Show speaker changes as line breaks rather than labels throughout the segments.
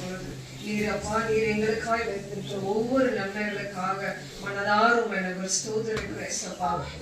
பொழுது நீர் அப்பா நீர் எங்களுக்காய் வைத்திருக்கிற ஒவ்வொரு நன்மைகளுக்காக மனதாரும் எனக்கு ஸ்தோத்திரிக்கிறேன்.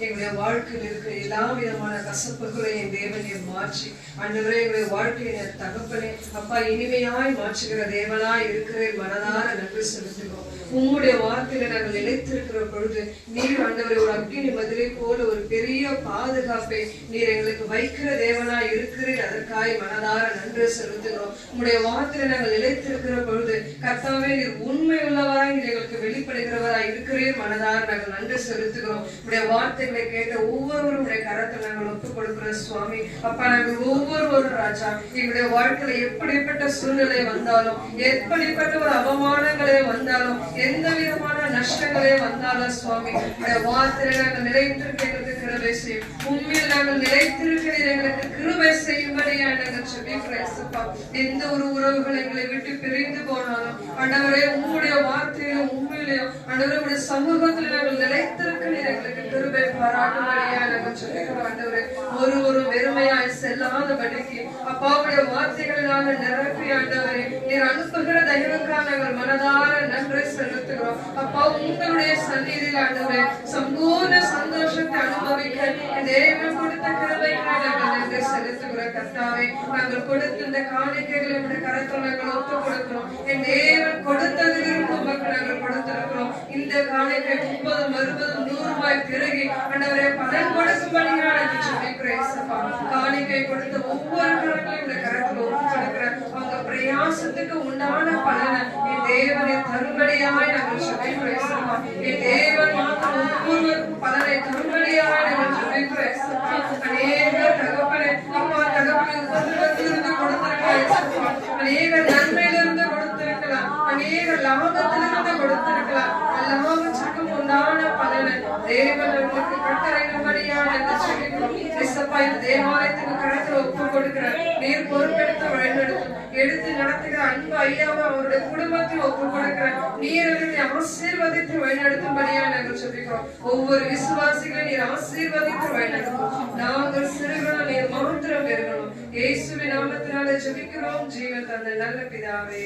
எங்களுடைய வாழ்க்கையில் இருக்கிற எல்லா விதமான கசப்புகளையும் என் தேவனையும் மாற்றி ஆண்டவரே எங்களுடைய வாழ்க்கையை தகப்பனே அப்பா இனிமையாய் மாற்றுகிற தேவனாய் இருக்கிறேன். மனதார நன்றி செலுத்துகிறோம். உம்முடைய வார்த்தையில நாங்கள் நிலைத்திருக்கிற பொழுது நீர் ஆண்டவரை ஒரு அக்கினி மதிலை போல ஒரு பெரிய பாதுகாப்பை நீர் எங்களுக்கு வைக்கிற தேவனாய் இருக்கிறேன். அதற்காக மனதார நன்றி செலுத்துகிறோம். உம்முடைய வார்த்தையில நாங்கள் நிலைத்திருக்கிற பொழுது கர்த்தாவே நீர் உண்மை உள்ளவராய் நீர் எங்களுக்கு வெளிப்படுகிறவராய் இருக்கிறேன். மனதார நாங்கள் நன்றி செலுத்துகிறோம். உடைய வார்த்தைகளை கேட்ட ஒவ்வொருவரும் உடைய கரத்தை நாங்கள் ஒப்புக் கொடுக்கிறோம் சுவாமி. அப்பா நாங்கள் ஒவ்வொருவரும் ராஜா எங்களுடைய வாழ்க்கையில எப்படிப்பட்ட சூழ்நிலை வந்தாலும் எப்படிப்பட்ட ஒரு அவமானங்களே வந்தாலும் எந்த விதமான நஷ்டங்களே வந்தாலும் சுவாமி உடைய வார்த்தையில நாங்கள் நிலைத்திருக்க எங்களுக்கு கிருபை செய்யும். உண்மையில் நாங்கள் நிலைத்திருக்கிறீர் எங்களுக்கு கிருபை செய்யும்படியா நாங்கள் சொல்லிக்கிறோம். எந்த ஒரு உறவுகள் எங்களை விட்டு பிரிந்து போனாலும் ஆண்டவரே உங்களுடைய வார்த்தையிலும் உண்மையிலையும் ஆண்டவருடைய சமூகத்தில் நாங்கள் நிலைத்திருக்கிறீர் எங்களுக்கு கிருபை பாராட்டும்படியா நாங்கள் சொல்லிக்கிறோம். ஆண்டவரே ஒரு வெறுமையாய் செல்லாதபடிக்கு அப்பாவுடைய வார்த்தைகளை நாங்கள் நிரப்பி ஆண்டவரே நீர் அனுப்புகிற தயவுக்காக நாங்கள் மனதார நன்றி செலுத்துகிறோம். அப்பா உங்களுடைய சந்நிதியில் ஆண்டவரே சம்பூர்ண சந்தோஷத்தை அனுபவிக்க தேவன் கொடுத்த கிருபைக்காக நாங்கள் நன்றி செலுத்துகிறோம். கர்த்தாவே நாங்கள் கொடுத்த இந்த காணிக்கைகளை உடைய கரத்தில் நாங்கள் ஒப்புக் கொடுக்கிறோம். என் தேவன் கொடுத்ததிலிருந்து உமக்கு நாங்கள் கொடுத்திருக்கிறோம். இந்த காணிக்கை 30, 60, 100 ரூபாய் பெருகி ஆண்டவரே பலன் கொடுக்கும்படியாக நாங்கள் சொல்லிக்கிறேன். காணிக்கை கொடுத்த ஒவ்வொரு கரங்களையும் இந்த கரத்தில் ஒப்புக் கொடுக்கிறேன். அவங்க பிரயாசத்துக்கு உண்டான பலனை என் தேவனை தரும்படியாய் நாங்கள் சொல்லிக்கிறேன். என் தேவன் மாத்திரம் ஒவ்வொருவருக்கும் பலனை தரும்படியாய் நாங்கள் சொல்லிக்கிறேன். அநேக தகப்பனை அம்மா தகப்பனை உபத்திரத்திலிருந்து கொடுத்திருக்கலாம், அநேக நன்மையிலிருந்து கொடுத்திருக்கலாம், அநேக லாபத்திலிருந்து கொடுத்திருக்கலாம். எல்லாவற்றுக்கும் உண்டான பலனை தேவன் அவர்களுக்கு கட்டளையிடும்படியாக நாங்கள் சொல்லிக்கிறோம். தேவாலயத்துக்கு கரத்தில் ஒப்புக் கொடுக்கிறார். நீர் பொறுப்பெடுத்து வழிநடத்தும் எடுத்து நடத்துகிற அன்பு ஐயாவை அவருடைய குடும்பத்தில் ஒப்புக் கொடுக்கிறார். நீர் அவர்களை ஆசீர்வதித்து வழிநடத்தும்படியாக நாங்கள் சொல்லிக்கிறோம். ஒவ்வொரு விசுவாசிகளையும் நீர் ஆசீர்வதித்து வழிநடத்தும். நாங்கள் சிறுகளும் நீர் மாத்திரம் பெறுகிறோம். இயேசுவின் நாமத்தினாலே ஜெபிக்கிறோம் ஜீவன் தந்த நல்ல பிதாவே.